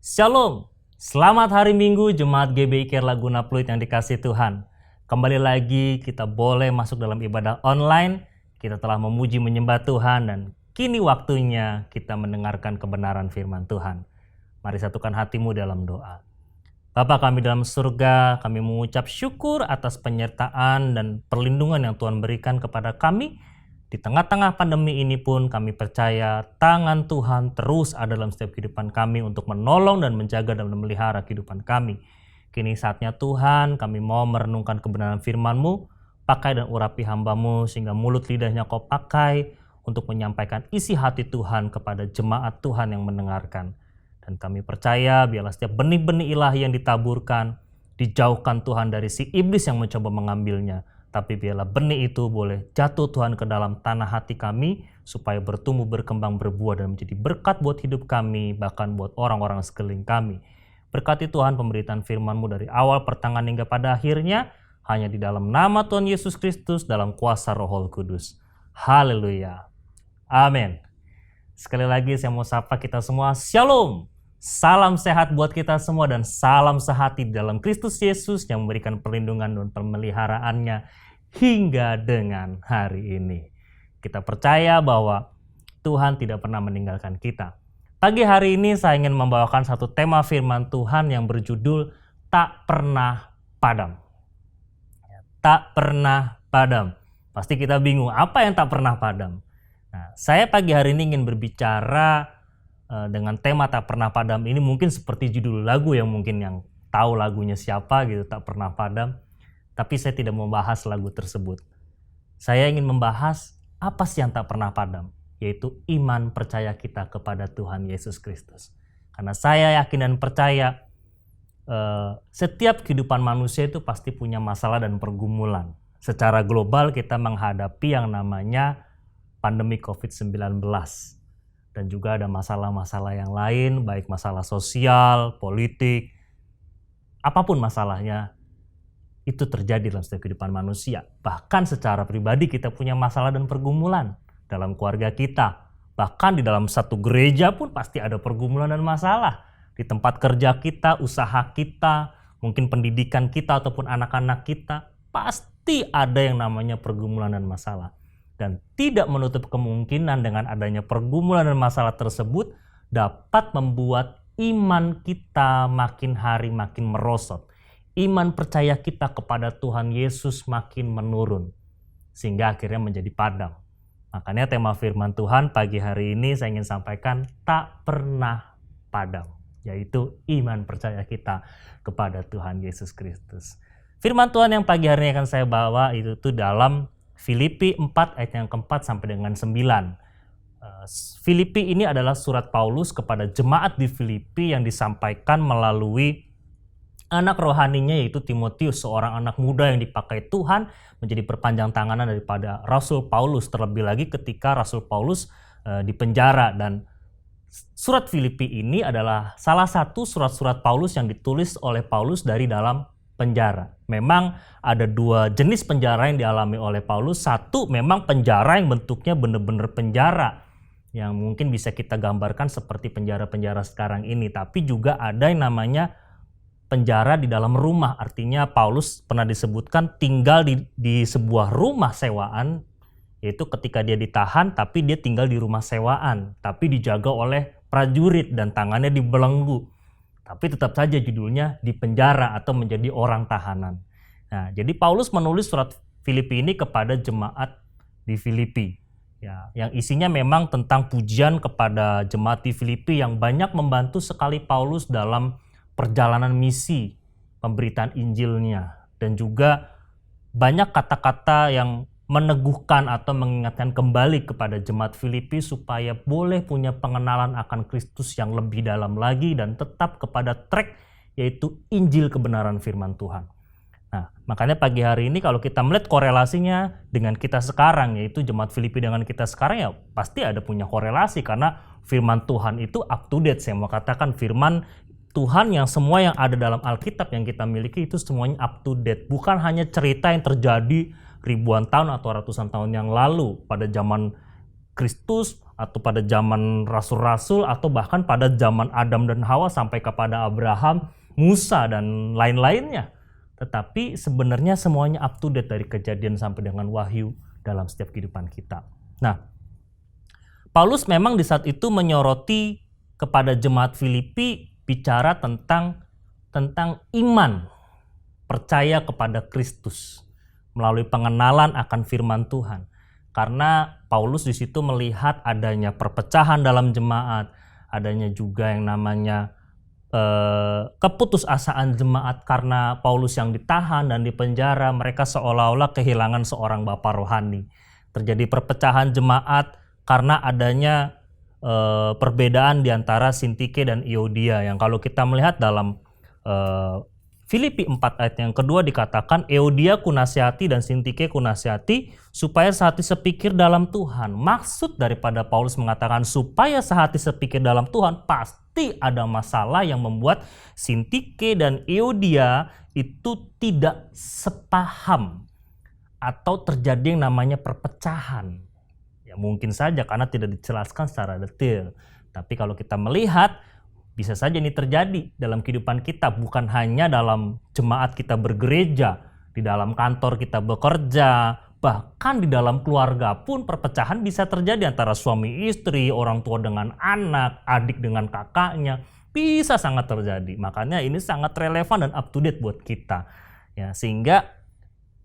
Shalom, selamat hari Minggu Jemaat GBI Care Laguna Pluit yang dikasihi Tuhan. Kembali lagi kita boleh masuk dalam ibadah online. Kita telah memuji menyembah Tuhan dan kini waktunya kita mendengarkan kebenaran firman Tuhan. Mari satukan hatimu dalam doa. Bapa kami dalam surga, kami mengucap syukur atas penyertaan dan perlindungan yang Tuhan berikan kepada kami. Di tengah-tengah pandemi ini pun kami percaya tangan Tuhan terus ada dalam setiap kehidupan kami untuk menolong dan menjaga dan memelihara kehidupan kami. Kini saatnya Tuhan kami mau merenungkan kebenaran firman-Mu, pakai dan urapi hamba-Mu sehingga mulut lidahnya Kau pakai untuk menyampaikan isi hati Tuhan kepada jemaat Tuhan yang mendengarkan. Dan kami percaya biarlah setiap benih-benih ilahi yang ditaburkan, dijauhkan Tuhan dari si iblis yang mencoba mengambilnya. Tapi biarlah benih itu boleh jatuh Tuhan ke dalam tanah hati kami supaya bertumbuh, berkembang, berbuah dan menjadi berkat buat hidup kami, bahkan buat orang-orang sekeliling kami. Berkati Tuhan pemberitaan firman-Mu dari awal, pertengahan hingga pada akhirnya, hanya di dalam nama Tuhan Yesus Kristus dalam kuasa Roh Kudus. Haleluya. Amin. Sekali lagi saya mau sapa kita semua, Shalom. Salam sehat buat kita semua dan salam sehati dalam Kristus Yesus yang memberikan perlindungan dan pemeliharaannya hingga dengan hari ini. Kita percaya bahwa Tuhan tidak pernah meninggalkan kita. Pagi hari ini saya ingin membawakan satu tema firman Tuhan yang berjudul Tak Pernah Padam. Tak pernah padam. Pasti kita bingung, apa yang tak pernah padam? Nah, saya pagi hari ini ingin berbicara dengan tema tak pernah padam ini mungkin seperti judul lagu yang mungkin yang tahu lagunya siapa gitu, tak pernah padam. Tapi saya tidak membahas lagu tersebut. Saya ingin membahas apa sih yang tak pernah padam, yaitu iman percaya kita kepada Tuhan Yesus Kristus. Karena saya yakin dan percaya setiap kehidupan manusia itu pasti punya masalah dan pergumulan. Secara global kita menghadapi yang namanya pandemi COVID-19. Dan juga ada masalah-masalah yang lain, baik masalah sosial, politik, apapun masalahnya, itu terjadi dalam setiap kehidupan manusia. Bahkan secara pribadi kita punya masalah dan pergumulan dalam keluarga kita. Bahkan di dalam satu gereja pun pasti ada pergumulan dan masalah. Di tempat kerja kita, usaha kita, mungkin pendidikan kita ataupun anak-anak kita, pasti ada yang namanya pergumulan dan masalah. Dan tidak menutup kemungkinan dengan adanya pergumulan dan masalah tersebut dapat membuat iman kita makin hari makin merosot. Iman percaya kita kepada Tuhan Yesus makin menurun. Sehingga akhirnya menjadi padam. Makanya tema firman Tuhan pagi hari ini saya ingin sampaikan tak pernah padam. Yaitu iman percaya kita kepada Tuhan Yesus Kristus. Firman Tuhan yang pagi hari ini akan saya bawa itu dalam Filipi 4 ayat yang keempat sampai dengan 9. Filipi ini adalah surat Paulus kepada jemaat di Filipi yang disampaikan melalui anak rohaninya yaitu Timotius, seorang anak muda yang dipakai Tuhan menjadi perpanjang tanganan daripada Rasul Paulus. Terlebih lagi ketika Rasul Paulus dipenjara, dan surat Filipi ini adalah salah satu surat-surat Paulus yang ditulis oleh Paulus dari dalam penjara. Memang ada dua jenis penjara yang dialami oleh Paulus. Satu memang penjara yang bentuknya benar-benar penjara yang mungkin bisa kita gambarkan seperti penjara-penjara sekarang ini. Tapi juga ada yang namanya penjara di dalam rumah. Artinya Paulus pernah disebutkan tinggal di sebuah rumah sewaan, yaitu ketika dia ditahan tapi dia tinggal di rumah sewaan, tapi dijaga oleh prajurit dan tangannya dibelenggu. Tapi tetap saja judulnya di penjara atau menjadi orang tahanan. Nah, jadi Paulus menulis surat Filipi ini kepada jemaat di Filipi. Ya, yang isinya memang tentang pujian kepada jemaat di Filipi yang banyak membantu sekali Paulus dalam perjalanan misi pemberitaan Injilnya. Dan juga banyak kata-kata yang meneguhkan atau mengingatkan kembali kepada jemaat Filipi supaya boleh punya pengenalan akan Kristus yang lebih dalam lagi dan tetap kepada track yaitu Injil kebenaran firman Tuhan. Nah, makanya pagi hari ini kalau kita melihat korelasinya dengan kita sekarang, yaitu jemaat Filipi dengan kita sekarang, ya pasti ada punya korelasi karena firman Tuhan itu up to date. Saya mau katakan firman Tuhan yang semua yang ada dalam Alkitab yang kita miliki itu semuanya up to date. Bukan hanya cerita yang terjadi ribuan tahun atau ratusan tahun yang lalu pada zaman Kristus atau pada zaman rasul-rasul, atau bahkan pada zaman Adam dan Hawa sampai kepada Abraham, Musa, dan lain-lainnya. Tetapi sebenarnya semuanya up to date dari Kejadian sampai dengan Wahyu dalam setiap kehidupan kita. Nah, Paulus memang di saat itu menyoroti kepada jemaat Filipi bicara tentang iman, percaya kepada Kristus melalui pengenalan akan firman Tuhan. Karena Paulus di situ melihat adanya perpecahan dalam jemaat, adanya juga yang namanya keputusasaan jemaat karena Paulus yang ditahan dan dipenjara, mereka seolah-olah kehilangan seorang bapa rohani. Terjadi perpecahan jemaat karena adanya perbedaan di antara Sintike dan Euodia, yang kalau kita melihat dalam Filipi 4 ayat yang kedua dikatakan, Euodia kunasihati dan Sintike kunasihati supaya sehati sepikir dalam Tuhan. Maksud daripada Paulus mengatakan supaya sehati sepikir dalam Tuhan, pasti ada masalah yang membuat Sintike dan Euodia itu tidak sepaham atau terjadi yang namanya perpecahan. Ya mungkin saja karena tidak dijelaskan secara detail. Tapi kalau kita melihat, bisa saja ini terjadi dalam kehidupan kita, bukan hanya dalam jemaat kita bergereja, di dalam kantor kita bekerja, bahkan di dalam keluarga pun perpecahan bisa terjadi antara suami istri, orang tua dengan anak, adik dengan kakaknya, bisa sangat terjadi. Makanya ini sangat relevan dan up to date buat kita. Ya, sehingga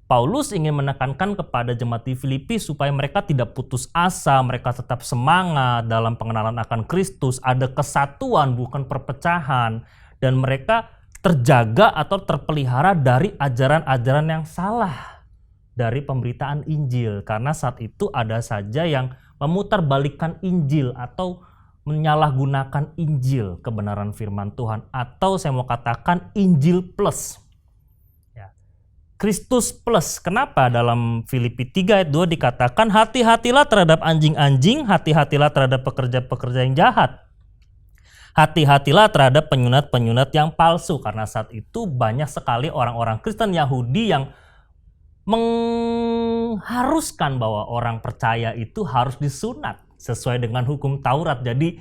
Paulus ingin menekankan kepada jemaat di Filipi supaya mereka tidak putus asa, mereka tetap semangat dalam pengenalan akan Kristus, ada kesatuan bukan perpecahan, dan mereka terjaga atau terpelihara dari ajaran-ajaran yang salah dari pemberitaan Injil. Karena saat itu ada saja yang memutarbalikkan Injil atau menyalahgunakan Injil, kebenaran firman Tuhan, atau saya mau katakan Injil plus. Kristus plus. Kenapa dalam Filipi 3 ayat 2 dikatakan hati-hatilah terhadap anjing-anjing, hati-hatilah terhadap pekerja-pekerja yang jahat. Hati-hatilah terhadap penyunat-penyunat yang palsu. Karena saat itu banyak sekali orang-orang Kristen Yahudi yang mengharuskan bahwa orang percaya itu harus disunat sesuai dengan hukum Taurat. Jadi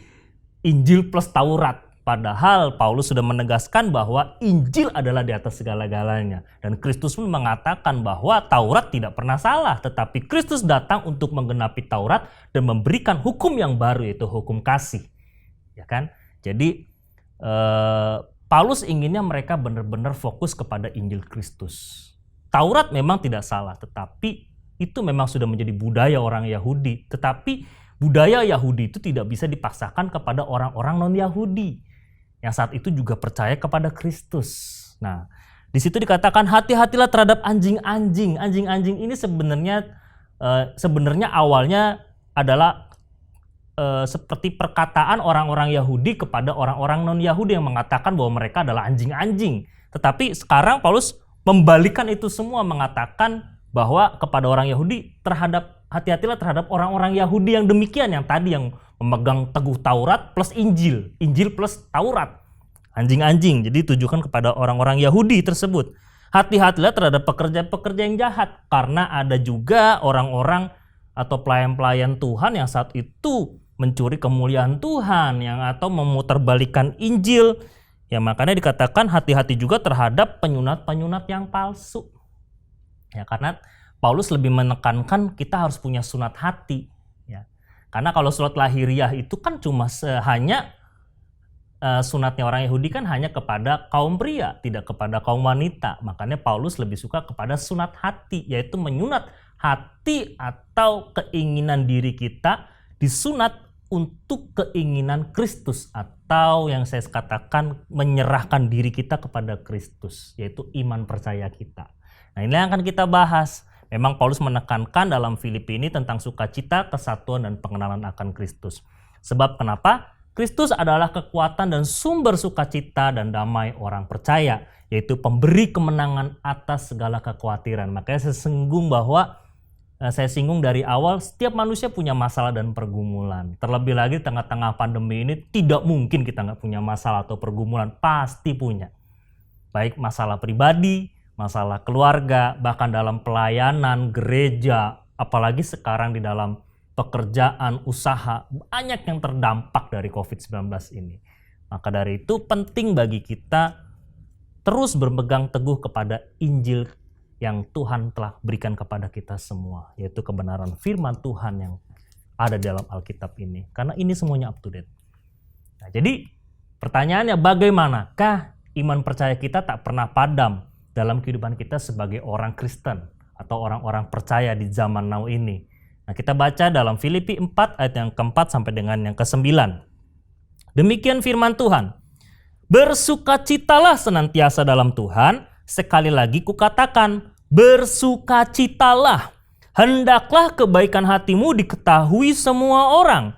Injil plus Taurat. Padahal Paulus sudah menegaskan bahwa Injil adalah di atas segala-galanya. Dan Kristus pun mengatakan bahwa Taurat tidak pernah salah. Tetapi Kristus datang untuk menggenapi Taurat dan memberikan hukum yang baru, yaitu hukum kasih. Ya kan? Jadi Paulus inginnya mereka benar-benar fokus kepada Injil Kristus. Taurat memang tidak salah, tetapi itu memang sudah menjadi budaya orang Yahudi. Tetapi budaya Yahudi itu tidak bisa dipaksakan kepada orang-orang non-Yahudi yang saat itu juga percaya kepada Kristus. Nah, di situ dikatakan hati-hatilah terhadap anjing-anjing. Anjing-anjing ini sebenarnya awalnya adalah seperti perkataan orang-orang Yahudi kepada orang-orang non-Yahudi yang mengatakan bahwa mereka adalah anjing-anjing. Tetapi sekarang Paulus membalikan itu semua, mengatakan bahwa kepada orang Yahudi hati-hatilah terhadap orang-orang Yahudi yang demikian, yang tadi yang memegang teguh Taurat plus Injil, Injil plus Taurat, anjing-anjing. Jadi ditujukan kepada orang-orang Yahudi tersebut. Hati-hatilah terhadap pekerja-pekerja yang jahat, karena ada juga orang-orang atau pelayan-pelayan Tuhan yang saat itu mencuri kemuliaan Tuhan, yang atau memutarbalikkan Injil. Ya makanya dikatakan hati-hati juga terhadap penyunat-penyunat yang palsu. Ya karena Paulus lebih menekankan kita harus punya sunat hati. Ya. Karena kalau sunat lahiriah itu kan cuma hanya sunatnya orang Yahudi kan hanya kepada kaum pria, tidak kepada kaum wanita. Makanya Paulus lebih suka kepada sunat hati, yaitu menyunat hati atau keinginan diri kita disunat untuk keinginan Kristus, atau yang saya katakan menyerahkan diri kita kepada Kristus, yaitu iman percaya kita. Nah, ini yang akan kita bahas. Memang Paulus menekankan dalam Filipi ini tentang sukacita, kesatuan, dan pengenalan akan Kristus. Sebab kenapa? Kristus adalah kekuatan dan sumber sukacita dan damai orang percaya, yaitu pemberi kemenangan atas segala kekhawatiran. Makanya saya singgung dari awal, setiap manusia punya masalah dan pergumulan. Terlebih lagi di tengah-tengah pandemi ini, tidak mungkin kita nggak punya masalah atau pergumulan, pasti punya. Baik masalah pribadi, masalah keluarga, bahkan dalam pelayanan, gereja, apalagi sekarang di dalam pekerjaan, usaha, banyak yang terdampak dari COVID-19 ini. Maka dari itu penting bagi kita terus berpegang teguh kepada Injil yang Tuhan telah berikan kepada kita semua, yaitu kebenaran firman Tuhan yang ada dalam Alkitab ini. Karena ini semuanya up to date. Nah, jadi pertanyaannya, bagaimanakah iman percaya kita tak pernah padam dalam kehidupan kita sebagai orang Kristen atau orang-orang percaya di zaman now ini? Nah, kita baca dalam Filipi 4 ayat yang keempat sampai dengan yang ke-9. Demikian firman Tuhan. Bersukacitalah senantiasa dalam Tuhan. Sekali lagi kukatakan, bersukacitalah. Hendaklah kebaikan hatimu diketahui semua orang.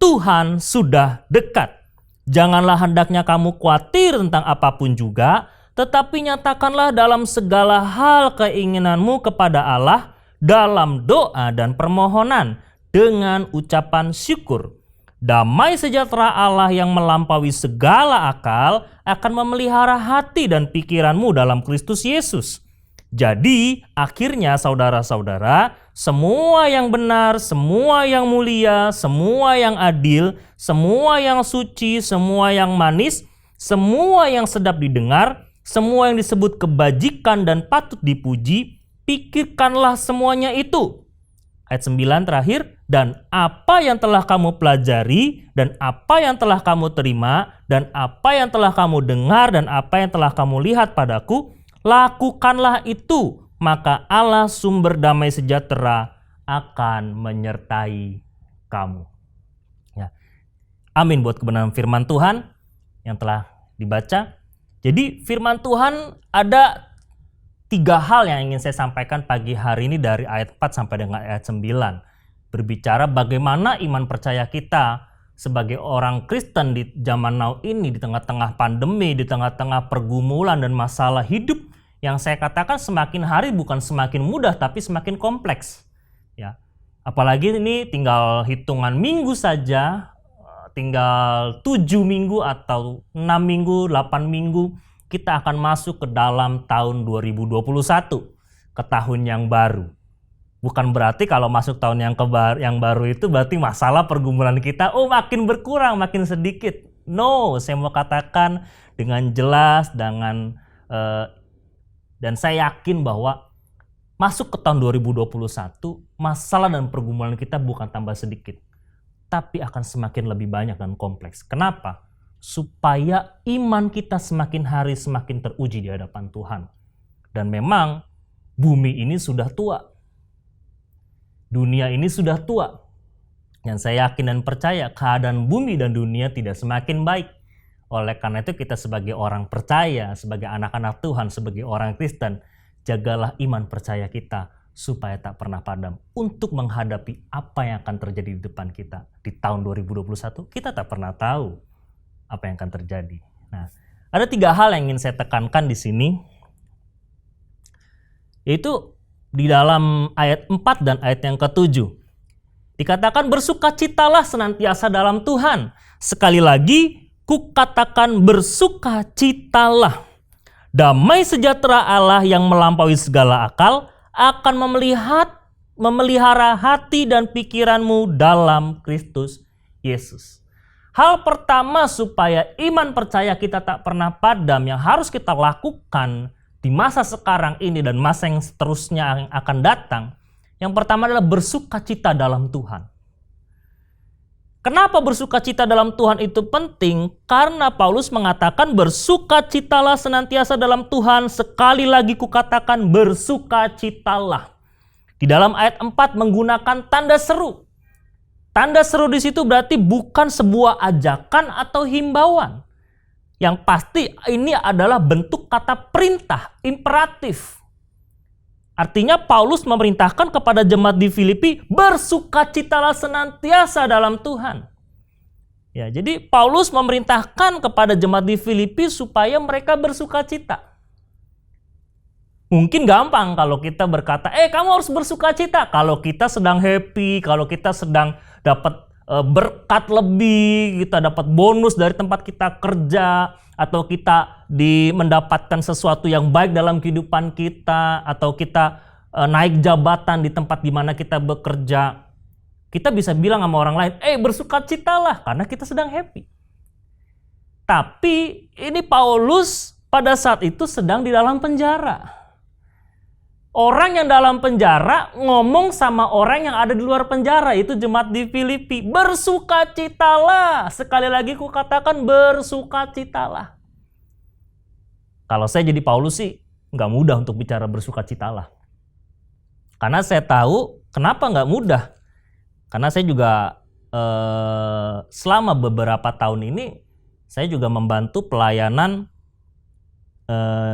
Tuhan sudah dekat. Janganlah hendaknya kamu khawatir tentang apapun juga, tetapi nyatakanlah dalam segala hal keinginanmu kepada Allah dalam doa dan permohonan dengan ucapan syukur. Damai sejahtera Allah yang melampaui segala akal akan memelihara hati dan pikiranmu dalam Kristus Yesus. Jadi, akhirnya saudara-saudara, semua yang benar, semua yang mulia, semua yang adil, semua yang suci, semua yang manis, semua yang sedap didengar, semua yang disebut kebajikan dan patut dipuji, pikirkanlah semuanya itu. Ayat 9 terakhir, dan apa yang telah kamu pelajari, dan apa yang telah kamu terima, dan apa yang telah kamu dengar, dan apa yang telah kamu lihat padaku, lakukanlah itu, maka Allah sumber damai sejahtera akan menyertai kamu. Ya. Amin buat kebenaran firman Tuhan yang telah dibaca. Jadi firman Tuhan ada 3 hal yang ingin saya sampaikan pagi hari ini dari ayat 4 sampai dengan ayat 9. Berbicara bagaimana iman percaya kita sebagai orang Kristen di zaman now ini, di tengah-tengah pandemi, di tengah-tengah pergumulan dan masalah hidup yang saya katakan semakin hari bukan semakin mudah tapi semakin kompleks. Ya. Apalagi ini tinggal hitungan minggu saja, tinggal 7 minggu atau 6 minggu, 8 minggu, kita akan masuk ke dalam tahun 2021, ke tahun yang baru. Bukan berarti kalau masuk tahun yang baru itu berarti masalah pergumulan kita makin berkurang, makin sedikit. No, saya mau katakan dengan jelas, dan saya yakin bahwa masuk ke tahun 2021, masalah dan pergumulan kita bukan tambah sedikit, tapi akan semakin lebih banyak dan kompleks. Kenapa? Supaya iman kita semakin hari semakin teruji di hadapan Tuhan. Dan memang bumi ini sudah tua. Dunia ini sudah tua. Dan saya yakin dan percaya keadaan bumi dan dunia tidak semakin baik. Oleh karena itu kita sebagai orang percaya, sebagai anak-anak Tuhan, sebagai orang Kristen, jagalah iman percaya kita supaya tak pernah padam untuk menghadapi apa yang akan terjadi di depan kita. Di tahun 2021 kita tak pernah tahu apa yang akan terjadi. Nah, ada 3 hal yang ingin saya tekankan di sini, yaitu di dalam ayat 4 dan ayat yang ke-7. Dikatakan bersukacitalah senantiasa dalam Tuhan. Sekali lagi, kukatakan bersukacitalah. Damai sejahtera Allah yang melampaui segala akal akan memelihara hati dan pikiranmu dalam Kristus Yesus. Hal pertama supaya iman percaya kita tak pernah padam yang harus kita lakukan di masa sekarang ini dan masa yang seterusnya yang akan datang, yang pertama adalah bersukacita dalam Tuhan. Kenapa bersukacita dalam Tuhan itu penting? Karena Paulus mengatakan bersukacitalah senantiasa dalam Tuhan, sekali lagi kukatakan bersukacitalah. Di dalam ayat 4 menggunakan tanda seru. Tanda seru di situ berarti bukan sebuah ajakan atau himbauan. Yang pasti ini adalah bentuk kata perintah, imperatif. Artinya Paulus memerintahkan kepada jemaat di Filipi, bersukacitalah senantiasa dalam Tuhan. Ya, jadi Paulus memerintahkan kepada jemaat di Filipi supaya mereka bersukacita. Mungkin gampang kalau kita berkata, kamu harus bersukacita. Kalau kita sedang happy, kalau kita sedang dapat berkat lebih, kita dapat bonus dari tempat kita kerja, atau kita mendapatkan sesuatu yang baik dalam kehidupan kita, atau kita naik jabatan di tempat di mana kita bekerja. Kita bisa bilang sama orang lain, bersukacitalah karena kita sedang happy. Tapi ini Paulus pada saat itu sedang di dalam penjara. Orang yang dalam penjara ngomong sama orang yang ada di luar penjara, itu jemaat di Filipi. Bersukacitalah. Sekali lagi ku katakan bersukacitalah. Kalau saya jadi Paulus sih nggak mudah untuk bicara bersukacitalah. Karena saya tahu kenapa nggak mudah. Karena saya juga selama beberapa tahun ini saya juga membantu pelayanan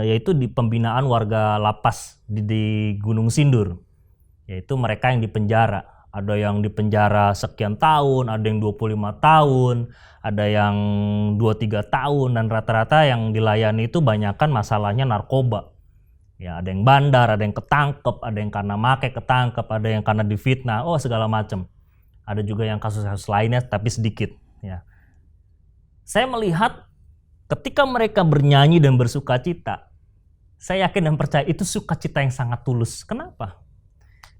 yaitu di pembinaan warga lapas di Gunung Sindur. Yaitu mereka yang dipenjara. Ada yang dipenjara sekian tahun, ada yang 25 tahun, ada yang 2-3 tahun, dan rata-rata yang dilayani itu banyakan masalahnya narkoba. Ya, ada yang bandar, ada yang ketangkep, ada yang karena make ketangkep, ada yang karena difitnah, segala macam. Ada juga yang kasus-kasus lainnya tapi sedikit, ya. Saya melihat ketika mereka bernyanyi dan bersukacita, saya yakin dan percaya itu sukacita yang sangat tulus. Kenapa?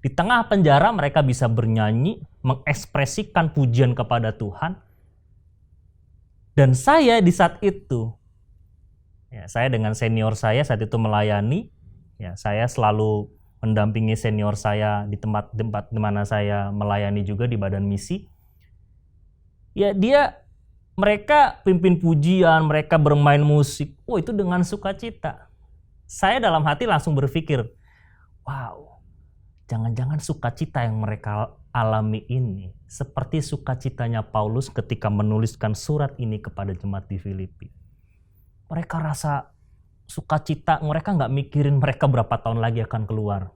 Di tengah penjara mereka bisa bernyanyi, mengekspresikan pujian kepada Tuhan. Dan saya di saat itu, ya, saya dengan senior saya saat itu melayani, ya, saya selalu mendampingi senior saya di tempat di mana saya melayani juga di badan misi. Ya, mereka pimpin pujian, mereka bermain musik. Itu dengan sukacita. Saya dalam hati langsung berpikir, wow, jangan-jangan sukacita yang mereka alami ini seperti sukacitanya Paulus ketika menuliskan surat ini kepada jemaat di Filipi. Mereka rasa sukacita, mereka nggak mikirin mereka berapa tahun lagi akan keluar.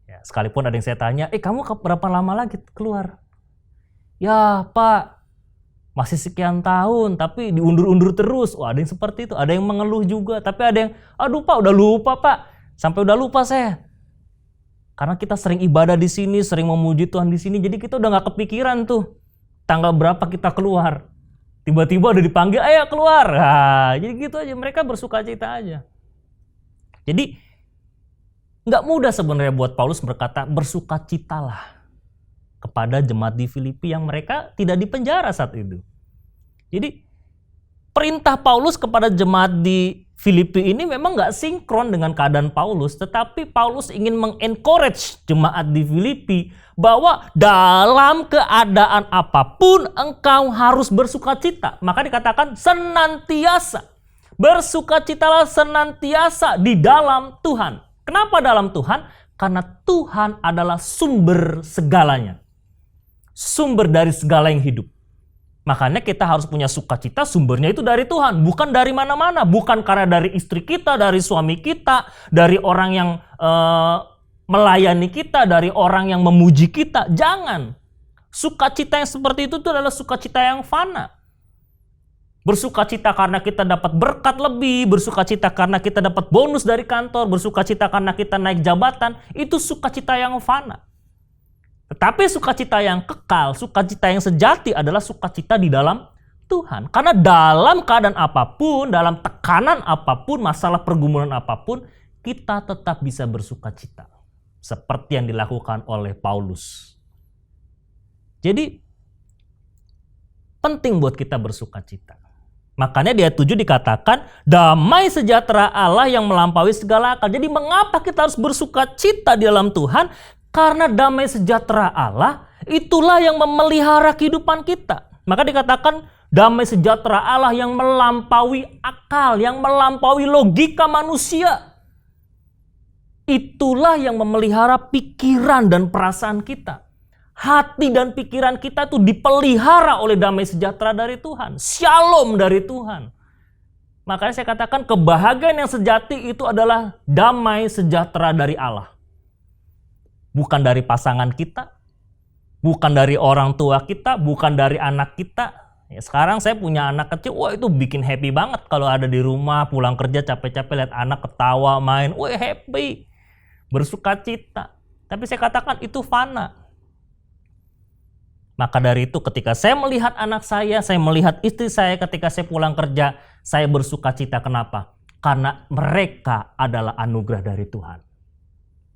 Ya, sekalipun ada yang saya tanya, kamu berapa lama lagi keluar? Ya Pak, masih sekian tahun, tapi diundur-undur terus. Ada yang seperti itu, ada yang mengeluh juga, tapi ada yang, aduh Pak, udah lupa Pak, sampai udah lupa saya. Karena kita sering ibadah di sini, sering memuji Tuhan di sini, jadi kita udah nggak kepikiran tuh tanggal berapa kita keluar. Tiba-tiba udah dipanggil, ayo keluar. Jadi gitu aja, mereka bersukacita aja. Jadi nggak mudah sebenarnya buat Paulus berkata bersukacitalah kepada jemaat di Filipi yang mereka tidak dipenjara saat itu. Jadi perintah Paulus kepada jemaat di Filipi ini memang nggak sinkron dengan keadaan Paulus, tetapi Paulus ingin mengencourage jemaat di Filipi bahwa dalam keadaan apapun engkau harus bersukacita. Maka dikatakan senantiasa. Bersukacitalah senantiasa di dalam Tuhan. Kenapa dalam Tuhan? Karena Tuhan adalah sumber segalanya. Sumber dari segala yang hidup. Makanya kita harus punya sukacita, sumbernya itu dari Tuhan, bukan dari mana-mana, bukan karena dari istri kita, dari suami kita, dari orang yang melayani kita, dari orang yang memuji kita. Jangan. Sukacita yang seperti itu adalah sukacita yang fana. Bersukacita karena kita dapat berkat lebih, bersukacita karena kita dapat bonus dari kantor, bersukacita karena kita naik jabatan, itu sukacita yang fana. Tetapi sukacita yang kekal, sukacita yang sejati adalah sukacita di dalam Tuhan. Karena dalam keadaan apapun, dalam tekanan apapun, masalah pergumulan apapun, kita tetap bisa bersukacita. Seperti yang dilakukan oleh Paulus. Jadi, penting buat kita bersukacita. Makanya di ayat 7 dikatakan, damai sejahtera Allah yang melampaui segala akal. Jadi mengapa kita harus bersukacita di dalam Tuhan? Karena damai sejahtera Allah itulah yang memelihara kehidupan kita. Maka dikatakan damai sejahtera Allah yang melampaui akal, yang melampaui logika manusia. Itulah yang memelihara pikiran dan perasaan kita. Hati dan pikiran kita tuh dipelihara oleh damai sejahtera dari Tuhan. Shalom dari Tuhan. Makanya saya katakan kebahagiaan yang sejati itu adalah damai sejahtera dari Allah. Bukan dari pasangan kita, bukan dari orang tua kita, bukan dari anak kita. Ya, sekarang saya punya anak kecil, itu bikin happy banget kalau ada di rumah, pulang kerja capek-capek lihat anak ketawa, main, happy, bersukacita. Tapi saya katakan itu fana. Maka dari itu ketika saya melihat anak saya melihat istri saya ketika saya pulang kerja, saya bersukacita. Kenapa? Karena mereka adalah anugerah dari Tuhan.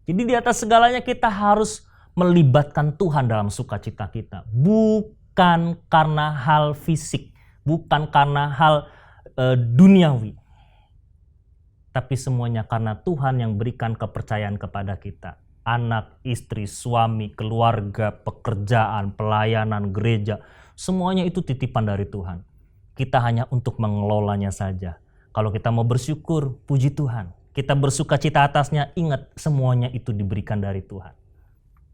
Jadi di atas segalanya kita harus melibatkan Tuhan dalam sukacita kita. Bukan karena hal fisik, bukan karena hal duniawi. Tapi semuanya karena Tuhan yang berikan kepercayaan kepada kita. Anak, istri, suami, keluarga, pekerjaan, pelayanan, gereja. Semuanya itu titipan dari Tuhan. Kita hanya untuk mengelolanya saja. Kalau kita mau bersyukur, puji Tuhan. Kita bersuka cita atasnya, ingat semuanya itu diberikan dari Tuhan.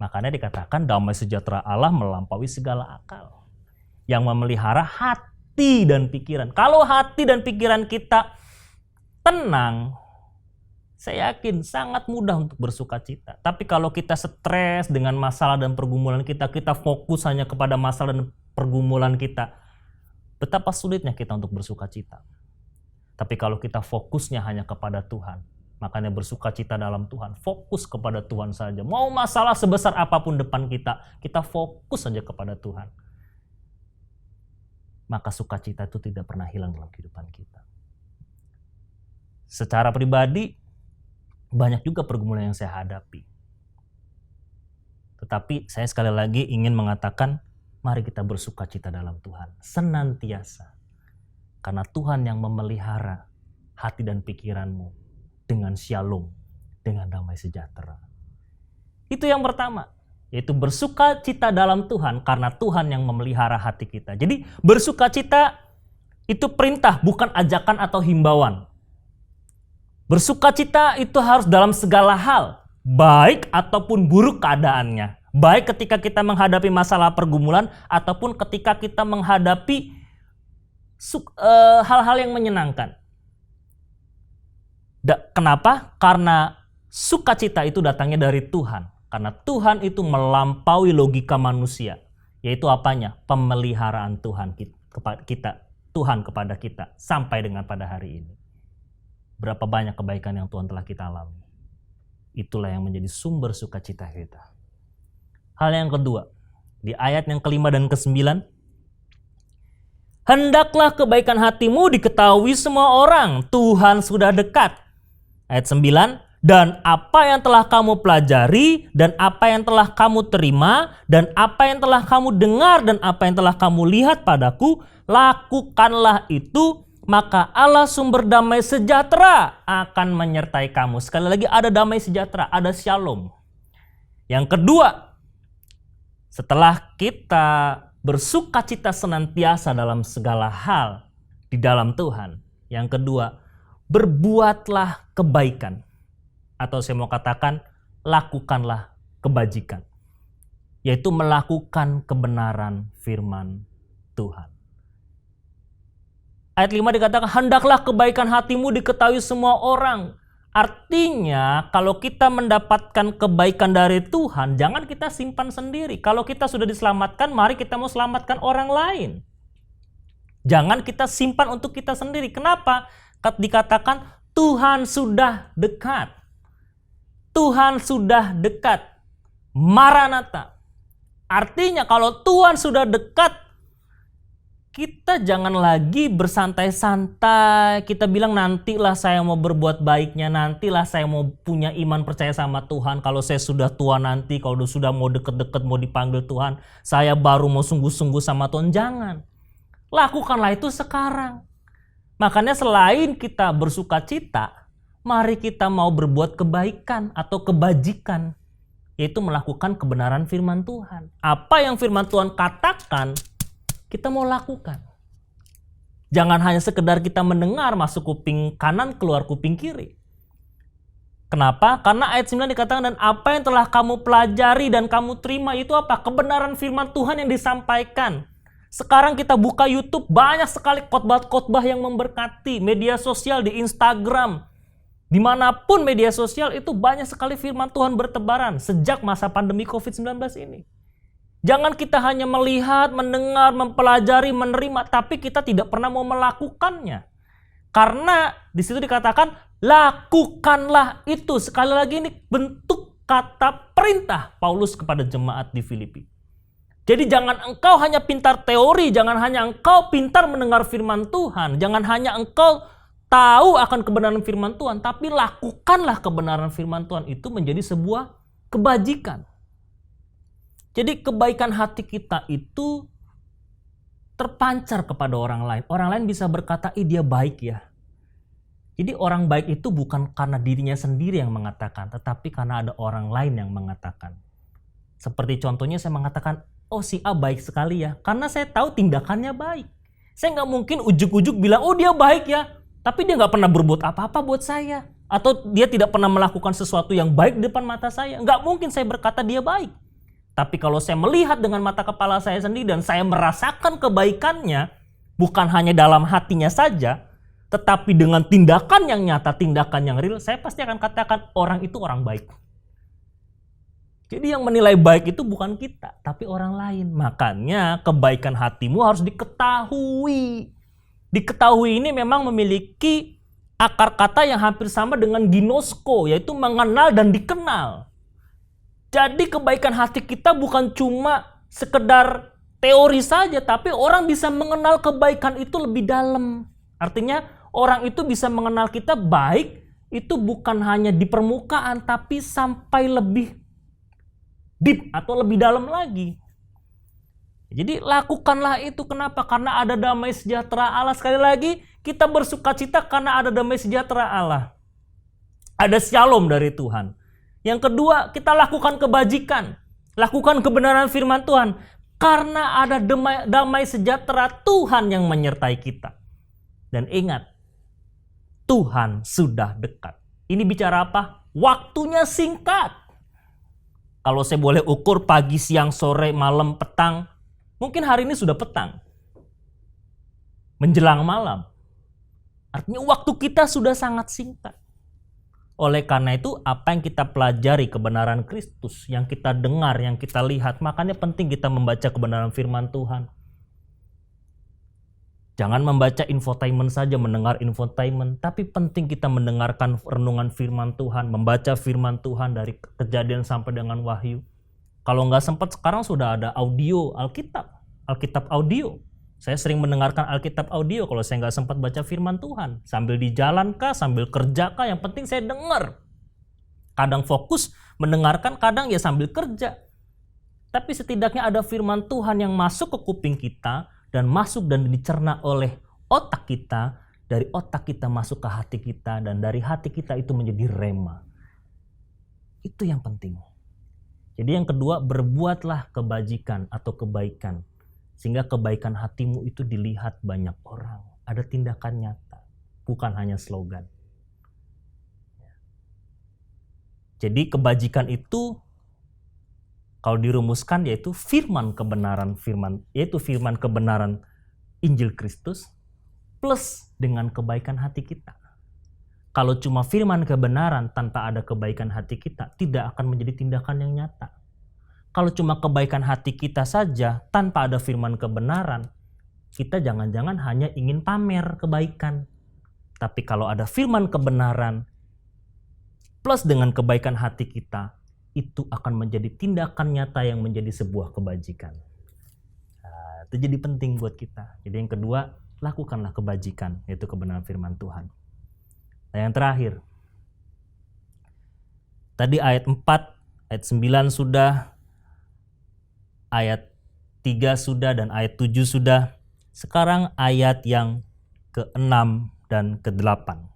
Makanya dikatakan damai sejahtera Allah melampaui segala akal. Yang memelihara hati dan pikiran. Kalau hati dan pikiran kita tenang, saya yakin sangat mudah untuk bersuka cita. Tapi kalau kita stres dengan masalah dan pergumulan kita fokus hanya kepada masalah dan pergumulan kita, betapa sulitnya kita untuk bersuka cita. Tapi kalau kita fokusnya hanya kepada Tuhan, makanya bersuka cita dalam Tuhan, fokus kepada Tuhan saja. Mau masalah sebesar apapun depan kita fokus saja kepada Tuhan. Maka sukacita itu tidak pernah hilang dalam kehidupan kita. Secara pribadi, banyak juga pergumulan yang saya hadapi. Tetapi saya sekali lagi ingin mengatakan, mari kita bersuka cita dalam Tuhan. Senantiasa. Karena Tuhan yang memelihara hati dan pikiranmu dengan shalom, dengan damai sejahtera. Itu yang pertama, yaitu bersuka cita dalam Tuhan karena Tuhan yang memelihara hati kita. Jadi bersuka cita itu perintah, bukan ajakan atau himbauan. Bersuka cita itu harus dalam segala hal, baik ataupun buruk keadaannya. Baik ketika kita menghadapi masalah pergumulan ataupun ketika kita menghadapi hal-hal yang menyenangkan. Kenapa? Karena sukacita itu datangnya dari Tuhan. Karena Tuhan itu melampaui logika manusia. Yaitu apanya? Pemeliharaan Tuhan Tuhan kepada kita sampai dengan pada hari ini. Berapa banyak kebaikan yang Tuhan telah kita alami. Itulah yang menjadi sumber sukacita kita. Hal yang kedua, di ayat yang kelima dan ke-9, hendaklah kebaikan hatimu diketahui semua orang, Tuhan sudah dekat. Ayat 9, dan apa yang telah kamu pelajari, dan apa yang telah kamu terima, dan apa yang telah kamu dengar, dan apa yang telah kamu lihat padaku, lakukanlah itu, maka Allah sumber damai sejahtera akan menyertai kamu. Sekali lagi ada damai sejahtera, ada shalom. Yang kedua, setelah kita bersukacita senantiasa dalam segala hal di dalam Tuhan. Yang kedua, berbuatlah kebaikan. Atau saya mau katakan, lakukanlah kebajikan. Yaitu melakukan kebenaran firman Tuhan. Ayat 5 dikatakan, hendaklah kebaikan hatimu diketahui semua orang. Artinya, kalau kita mendapatkan kebaikan dari Tuhan, jangan kita simpan sendiri. Kalau kita sudah diselamatkan, mari kita mau selamatkan orang lain. Jangan kita simpan untuk kita sendiri. Kenapa? Dikatakan, Tuhan sudah dekat. Tuhan sudah dekat. Maranatha. Artinya, kalau Tuhan sudah dekat, kita jangan lagi bersantai-santai. Kita bilang nantilah saya mau berbuat baiknya. Nantilah saya mau punya iman percaya sama Tuhan. Kalau saya sudah tua nanti. Kalau sudah mau deket-deket mau dipanggil Tuhan. Saya baru mau sungguh-sungguh sama Tuhan. Jangan. Lakukanlah itu sekarang. Makanya selain kita bersuka cita. Mari kita mau berbuat kebaikan atau kebajikan. Yaitu melakukan kebenaran firman Tuhan. Apa yang firman Tuhan katakan, kita mau lakukan. Jangan hanya sekedar kita mendengar masuk kuping kanan, keluar kuping kiri. Kenapa? Karena ayat 9 dikatakan, dan apa yang telah kamu pelajari dan kamu terima itu apa? Kebenaran firman Tuhan yang disampaikan. Sekarang kita buka YouTube, banyak sekali khotbah-khotbah yang memberkati. Media sosial di Instagram. Dimanapun media sosial itu banyak sekali firman Tuhan bertebaran. Sejak masa pandemi COVID-19 ini. Jangan kita hanya melihat, mendengar, mempelajari, menerima, tapi kita tidak pernah mau melakukannya. Karena di situ dikatakan, lakukanlah itu. Sekali lagi ini bentuk kata perintah Paulus kepada jemaat di Filipi. Jadi jangan engkau hanya pintar teori, jangan hanya engkau pintar mendengar firman Tuhan, jangan hanya engkau tahu akan kebenaran firman Tuhan, tapi lakukanlah kebenaran firman Tuhan itu menjadi sebuah kebajikan. Jadi kebaikan hati kita itu terpancar kepada orang lain. Orang lain bisa berkata, dia baik ya. Jadi orang baik itu bukan karena dirinya sendiri yang mengatakan, tetapi karena ada orang lain yang mengatakan. Seperti contohnya saya mengatakan, si A baik sekali ya, karena saya tahu tindakannya baik. Saya nggak mungkin ujuk-ujuk bilang, dia baik ya, tapi dia nggak pernah berbuat apa-apa buat saya. Atau dia tidak pernah melakukan sesuatu yang baik di depan mata saya. Nggak mungkin saya berkata dia baik. Tapi kalau saya melihat dengan mata kepala saya sendiri dan saya merasakan kebaikannya, bukan hanya dalam hatinya saja, tetapi dengan tindakan yang nyata, tindakan yang real, saya pasti akan katakan orang itu orang baik. Jadi yang menilai baik itu bukan kita, tapi orang lain. Makanya kebaikan hatimu harus diketahui. Diketahui ini memang memiliki akar kata yang hampir sama dengan ginosko, yaitu mengenal dan dikenal. Jadi kebaikan hati kita bukan cuma sekedar teori saja, tapi orang bisa mengenal kebaikan itu lebih dalam. Artinya orang itu bisa mengenal kita baik itu bukan hanya di permukaan, tapi sampai lebih deep atau lebih dalam lagi. Jadi lakukanlah itu. Kenapa? Karena ada damai sejahtera Allah. Sekali lagi, kita bersukacita karena ada damai sejahtera Allah. Ada shalom dari Tuhan. Yang kedua, kita lakukan kebajikan. Lakukan kebenaran firman Tuhan. Karena ada damai sejahtera Tuhan yang menyertai kita. Dan ingat, Tuhan sudah dekat. Ini bicara apa? Waktunya singkat. Kalau saya boleh ukur pagi, siang, sore, malam, petang. Mungkin hari ini sudah petang. Menjelang malam. Artinya waktu kita sudah sangat singkat. Oleh karena itu, apa yang kita pelajari kebenaran Kristus, yang kita dengar, yang kita lihat, makanya penting kita membaca kebenaran firman Tuhan. Jangan membaca infotainment saja, mendengar infotainment, tapi penting kita mendengarkan renungan firman Tuhan, membaca firman Tuhan dari Kejadian sampai dengan Wahyu. Kalau nggak sempat, sekarang sudah ada audio Alkitab audio. Saya sering mendengarkan Alkitab audio kalau saya nggak sempat baca firman Tuhan. Sambil di jalan kah, sambil kerja kah, yang penting saya dengar. Kadang fokus mendengarkan, kadang ya sambil kerja. Tapi setidaknya ada firman Tuhan yang masuk ke kuping kita, dan masuk dan dicerna oleh otak kita. Dari otak kita masuk ke hati kita, dan dari hati kita itu menjadi rema. Itu yang penting. Jadi yang kedua, berbuatlah kebajikan atau kebaikan. Sehingga kebaikan hatimu itu dilihat banyak orang. Ada tindakan nyata, bukan hanya slogan. Jadi kebajikan itu kalau dirumuskan yaitu firman kebenaran Injil Kristus plus dengan kebaikan hati kita. Kalau cuma firman kebenaran tanpa ada kebaikan hati kita, tidak akan menjadi tindakan yang nyata. Kalau cuma kebaikan hati kita saja tanpa ada firman kebenaran, kita jangan-jangan hanya ingin pamer kebaikan. Tapi kalau ada firman kebenaran plus dengan kebaikan hati kita, itu akan menjadi tindakan nyata yang menjadi sebuah kebajikan. Nah, itu jadi penting buat kita. Jadi yang kedua, lakukanlah kebajikan, yaitu kebenaran firman Tuhan. Nah, yang terakhir, tadi ayat 4, ayat 9 sudah, ayat 3 sudah, dan ayat 7 sudah. Sekarang ayat yang ke-6 dan ke-8.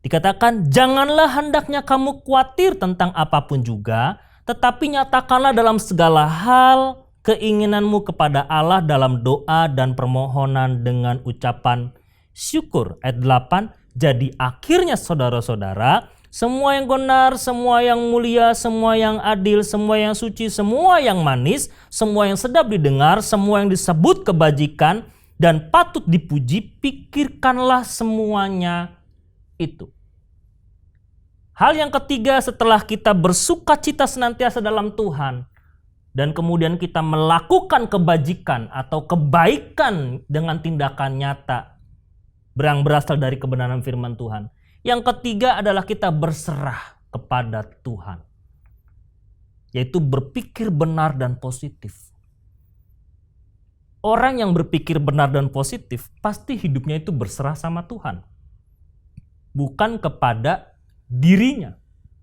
Dikatakan, janganlah hendaknya kamu khawatir tentang apapun juga, tetapi nyatakanlah dalam segala hal keinginanmu kepada Allah dalam doa dan permohonan dengan ucapan syukur. Ayat 8, jadi akhirnya saudara-saudara, semua yang benar, semua yang mulia, semua yang adil, semua yang suci, semua yang manis, semua yang sedap didengar, semua yang disebut kebajikan dan patut dipuji, pikirkanlah semuanya itu. Hal yang ketiga, setelah kita bersukacita senantiasa dalam Tuhan dan kemudian kita melakukan kebajikan atau kebaikan dengan tindakan nyata yang berasal dari kebenaran firman Tuhan. Yang ketiga adalah kita berserah kepada Tuhan, yaitu berpikir benar dan positif. Orang yang berpikir benar dan positif pasti hidupnya itu berserah sama Tuhan, bukan kepada dirinya,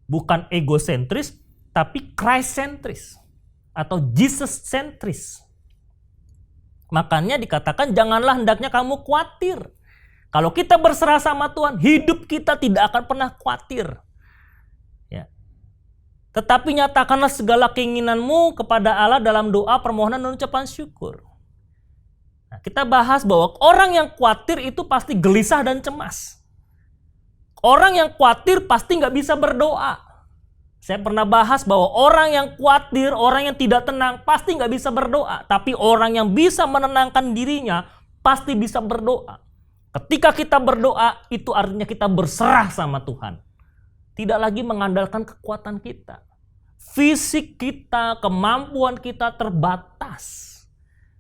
bukan egosentris, tapi Christ-centris atau Jesus-centris. Makanya dikatakan janganlah hendaknya kamu khawatir. Kalau kita berserah sama Tuhan, hidup kita tidak akan pernah khawatir. Ya. Tetapi nyatakanlah segala keinginanmu kepada Allah dalam doa, permohonan, dan ucapan syukur. Nah, kita bahas bahwa orang yang khawatir itu pasti gelisah dan cemas. Orang yang khawatir pasti nggak bisa berdoa. Saya pernah bahas bahwa orang yang khawatir, orang yang tidak tenang pasti nggak bisa berdoa. Tapi orang yang bisa menenangkan dirinya pasti bisa berdoa. Ketika kita berdoa, itu artinya kita berserah sama Tuhan. Tidak lagi mengandalkan kekuatan kita. Fisik kita, kemampuan kita terbatas.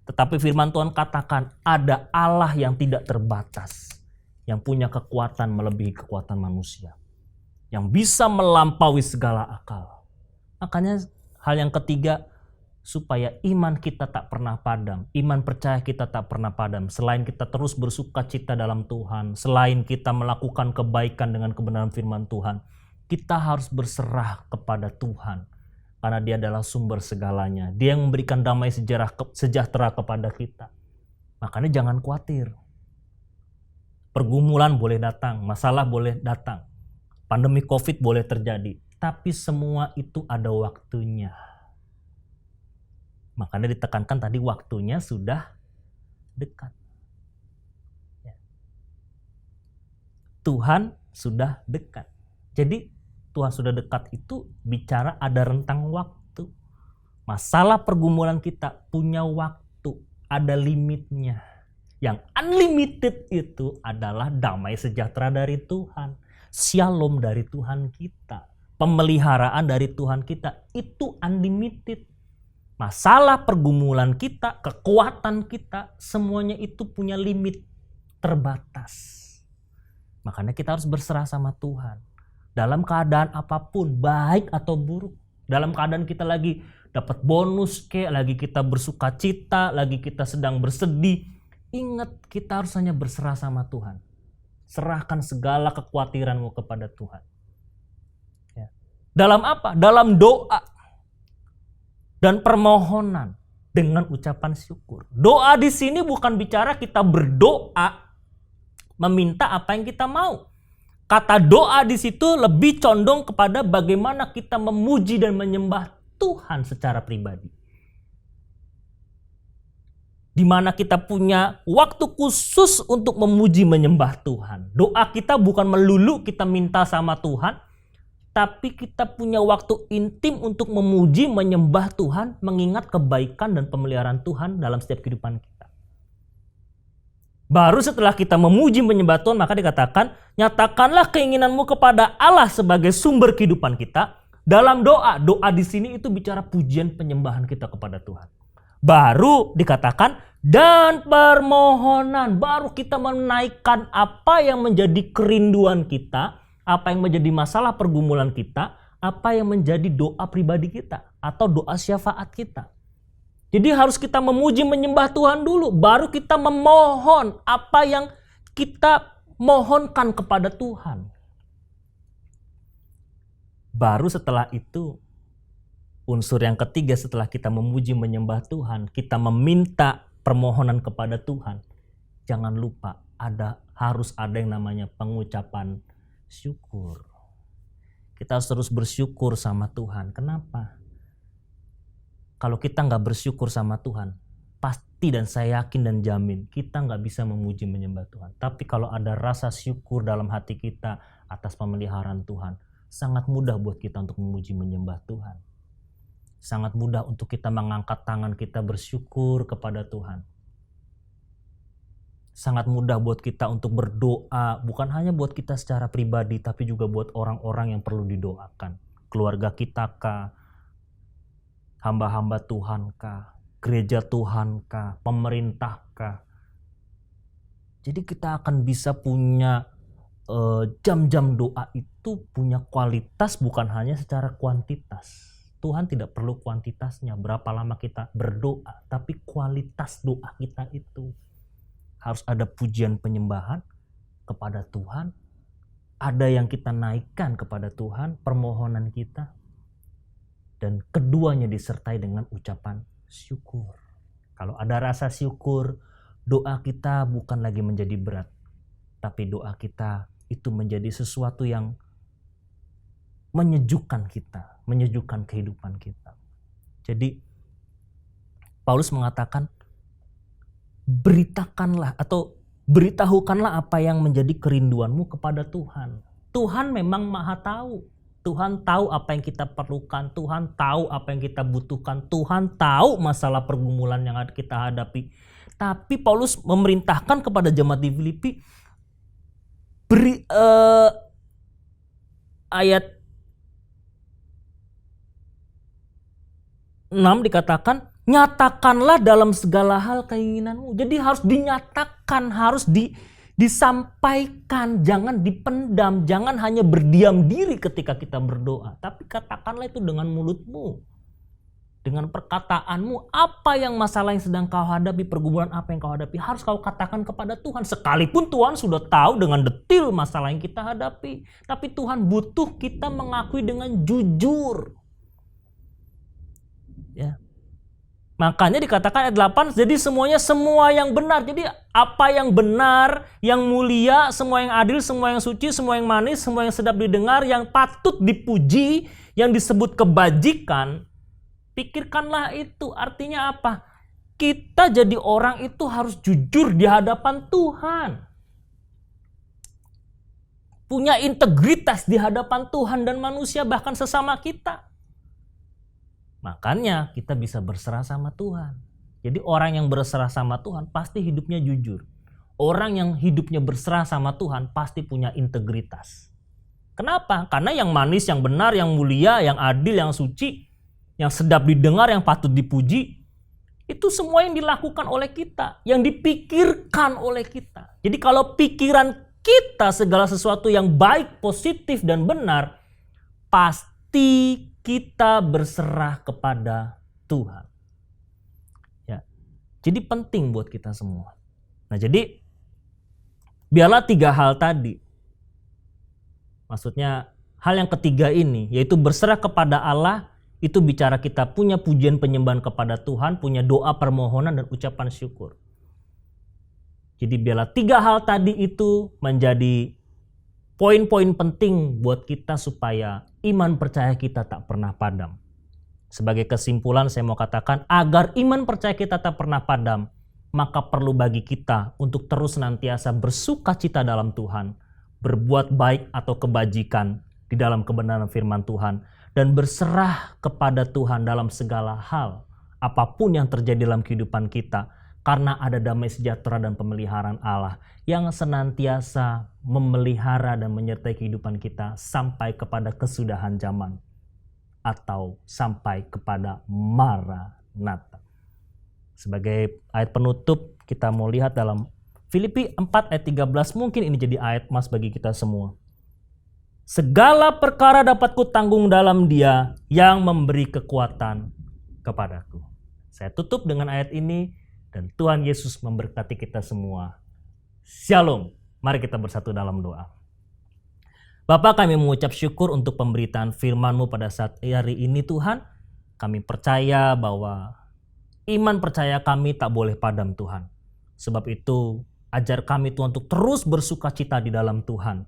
Tetapi firman Tuhan katakan ada Allah yang tidak terbatas. Yang punya kekuatan melebihi kekuatan manusia. Yang bisa melampaui segala akal. Makanya hal yang ketiga, supaya iman kita tak pernah padam. Iman percaya kita tak pernah padam. Selain kita terus bersuka cita dalam Tuhan. Selain kita melakukan kebaikan dengan kebenaran firman Tuhan. Kita harus berserah kepada Tuhan. Karena Dia adalah sumber segalanya. Dia yang memberikan damai sejahtera kepada kita. Makanya jangan khawatir. Pergumulan boleh datang, masalah boleh datang. Pandemi COVID boleh terjadi, tapi semua itu ada waktunya. Makanya ditekankan tadi waktunya sudah dekat. Tuhan sudah dekat. Jadi Tuhan sudah dekat itu bicara ada rentang waktu. Masalah pergumulan kita punya waktu, ada limitnya. Yang unlimited itu adalah damai sejahtera dari Tuhan. Shalom dari Tuhan kita, pemeliharaan dari Tuhan kita, itu unlimited. Masalah pergumulan kita, kekuatan kita, semuanya itu punya limit terbatas. Makanya kita harus berserah sama Tuhan. Dalam keadaan apapun, baik atau buruk. Dalam keadaan kita lagi dapat bonus, lagi kita bersuka cita, lagi kita sedang bersedih. Ingat, kita harus hanya berserah sama Tuhan. Serahkan segala kekhawatiranmu kepada Tuhan. Ya. Dalam apa? Dalam doa dan permohonan dengan ucapan syukur. Doa di sini bukan bicara kita berdoa meminta apa yang kita mau. Kata doa di situ lebih condong kepada bagaimana kita memuji dan menyembah Tuhan secara pribadi. Di mana kita punya waktu khusus untuk memuji menyembah Tuhan. Doa kita bukan melulu kita minta sama Tuhan, tapi kita punya waktu intim untuk memuji menyembah Tuhan, mengingat kebaikan dan pemeliharaan Tuhan dalam setiap kehidupan kita. Baru setelah kita memuji menyembah Tuhan, maka dikatakan, nyatakanlah keinginanmu kepada Allah sebagai sumber kehidupan kita. Dalam doa, doa di sini itu bicara pujian penyembahan kita kepada Tuhan. Baru dikatakan dan permohonan, baru kita menaikkan apa yang menjadi kerinduan kita, apa yang menjadi masalah pergumulan kita, apa yang menjadi doa pribadi kita atau doa syafaat kita. Jadi harus kita memuji menyembah Tuhan dulu, baru kita memohon apa yang kita mohonkan kepada Tuhan. Baru setelah itu, unsur yang ketiga setelah kita memuji menyembah Tuhan, kita meminta permohonan kepada Tuhan. Jangan lupa harus ada yang namanya pengucapan syukur. Kita harus terus bersyukur sama Tuhan. Kenapa? Kalau kita nggak bersyukur sama Tuhan, pasti dan saya yakin dan jamin kita nggak bisa memuji menyembah Tuhan. Tapi kalau ada rasa syukur dalam hati kita atas pemeliharaan Tuhan, sangat mudah buat kita untuk memuji menyembah Tuhan. Sangat mudah untuk kita mengangkat tangan kita bersyukur kepada Tuhan. Sangat mudah buat kita untuk berdoa, bukan hanya buat kita secara pribadi, tapi juga buat orang-orang yang perlu didoakan. Keluarga kita kah, hamba-hamba Tuhan kah, gereja Tuhan kah, pemerintah kah. Jadi kita akan bisa punya jam-jam doa itu punya kualitas bukan hanya secara kuantitas. Tuhan tidak perlu kuantitasnya, berapa lama kita berdoa, tapi kualitas doa kita itu. Harus ada pujian penyembahan kepada Tuhan, ada yang kita naikkan kepada Tuhan, permohonan kita. Dan keduanya disertai dengan ucapan syukur. Kalau ada rasa syukur, doa kita bukan lagi menjadi berat. Tapi doa kita itu menjadi sesuatu yang menyejukkan kita, menyejukkan kehidupan kita. Jadi Paulus mengatakan, beritakanlah atau beritahukanlah apa yang menjadi kerinduanmu kepada Tuhan. Tuhan memang maha tahu. Tuhan tahu apa yang kita perlukan. Tuhan tahu apa yang kita butuhkan. Tuhan tahu masalah pergumulan yang kita hadapi. Tapi Paulus memerintahkan kepada jemaat di Filipi, ayat 6 dikatakan, nyatakanlah dalam segala hal keinginanmu. Jadi harus dinyatakan, harus disampaikan, jangan dipendam, jangan hanya berdiam diri ketika kita berdoa. Tapi katakanlah itu dengan mulutmu, dengan perkataanmu. Apa yang masalah yang sedang kau hadapi, pergumulan apa yang kau hadapi, harus kau katakan kepada Tuhan. Sekalipun Tuhan sudah tahu dengan detil masalah yang kita hadapi. Tapi Tuhan butuh kita mengakui dengan jujur. Ya. Makanya dikatakan ayat 8, jadi semuanya semua yang benar. Jadi apa yang benar, yang mulia, semua yang adil, semua yang suci, semua yang manis, semua yang sedap didengar, yang patut dipuji, yang disebut kebajikan, pikirkanlah itu. Artinya apa? Kita jadi orang itu harus jujur di hadapan Tuhan. Punya integritas di hadapan Tuhan dan manusia, bahkan sesama kita. Makanya kita bisa berserah sama Tuhan. Jadi orang yang berserah sama Tuhan pasti hidupnya jujur. Orang yang hidupnya berserah sama Tuhan pasti punya integritas. Kenapa? Karena yang manis, yang benar, yang mulia, yang adil, yang suci, yang sedap didengar, yang patut dipuji, itu semua yang dilakukan oleh kita, yang dipikirkan oleh kita. Jadi kalau pikiran kita segala sesuatu yang baik, positif, dan benar, pasti kita berserah kepada Tuhan. Ya. Jadi penting buat kita semua. Nah, jadi biarlah 3 hal tadi. Maksudnya hal yang ketiga ini, yaitu berserah kepada Allah, itu bicara kita punya pujian penyembahan kepada Tuhan, punya doa permohonan dan ucapan syukur. Jadi biarlah 3 hal tadi itu menjadi poin-poin penting buat kita supaya iman percaya kita tak pernah padam. Sebagai kesimpulan saya mau katakan, agar iman percaya kita tak pernah padam, maka perlu bagi kita untuk terus senantiasa bersukacita dalam Tuhan, berbuat baik atau kebajikan di dalam kebenaran firman Tuhan, dan berserah kepada Tuhan dalam segala hal, apapun yang terjadi dalam kehidupan kita, karena ada damai sejahtera dan pemeliharaan Allah yang senantiasa memelihara dan menyertai kehidupan kita sampai kepada kesudahan zaman atau sampai kepada Maranatha. Sebagai ayat penutup, kita mau lihat dalam Filipi 4 ayat 13, mungkin ini jadi ayat emas bagi kita semua. Segala perkara dapat kutanggung dalam Dia yang memberi kekuatan kepadaku. Saya tutup dengan ayat ini dan Tuhan Yesus memberkati kita semua. Shalom. Mari kita bersatu dalam doa. Bapa, kami mengucap syukur untuk pemberitaan firman-Mu pada saat hari ini Tuhan. Kami percaya bahwa iman percaya kami tak boleh padam Tuhan. Sebab itu ajar kami Tuhan untuk terus bersukacita di dalam Tuhan.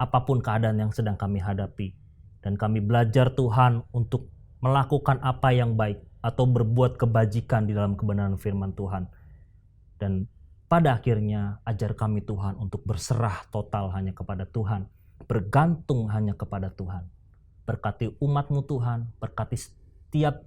Apapun keadaan yang sedang kami hadapi. Dan kami belajar Tuhan untuk melakukan apa yang baik atau berbuat kebajikan di dalam kebenaran firman Tuhan. Dan pada akhirnya ajar kami Tuhan untuk berserah total hanya kepada Tuhan. Bergantung hanya kepada Tuhan. Berkati umat-Mu Tuhan, berkati setiap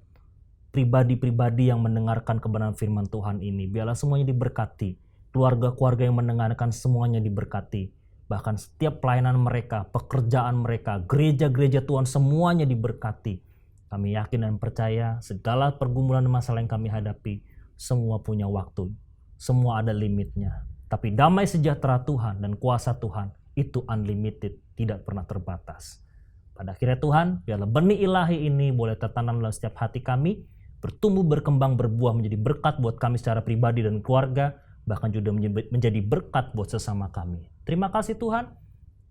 pribadi-pribadi yang mendengarkan kebenaran firman Tuhan ini. Biarlah semuanya diberkati. Keluarga-keluarga yang mendengarkan semuanya diberkati. Bahkan setiap pelayanan mereka, pekerjaan mereka, gereja-gereja Tuhan semuanya diberkati. Kami yakin dan percaya segala pergumulan dan masalah yang kami hadapi, semua punya waktu. Semua ada limitnya. Tapi damai sejahtera Tuhan dan kuasa Tuhan itu unlimited, tidak pernah terbatas. Pada akhirnya Tuhan, biarlah benih ilahi ini boleh tertanam dalam setiap hati kami, bertumbuh, berkembang, berbuah menjadi berkat buat kami secara pribadi dan keluarga, bahkan juga menjadi berkat buat sesama kami. Terima kasih Tuhan,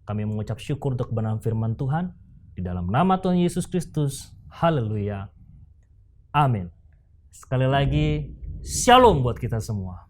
kami mengucap syukur untuk kebenaran firman Tuhan, di dalam nama Tuhan Yesus Kristus. Haleluya. Amin. Sekali lagi, shalom buat kita semua.